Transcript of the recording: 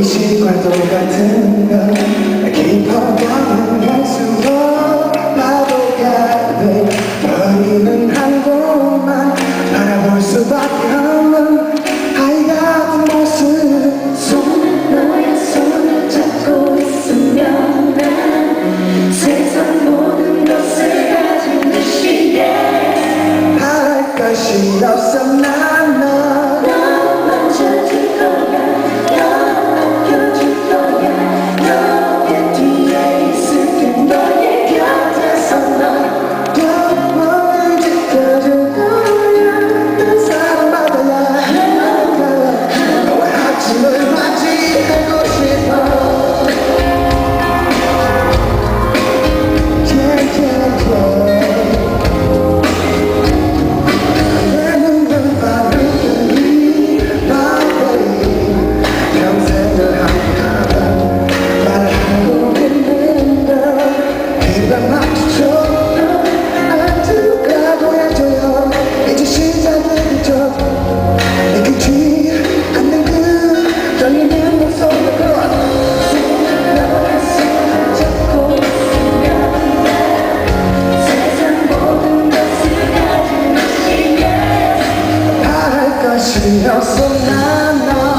시간도 같은 건 깊어가면 갈수록 바보가 돼 버리는 한 곳만 바라볼 수밖에 없는 아이 같은 모습. 손에 너의 손을 잡고 있으면 난 세상 모든 것을 가진 듯이 할 것이 없어 난 너 만져줄 거야 없어 난 너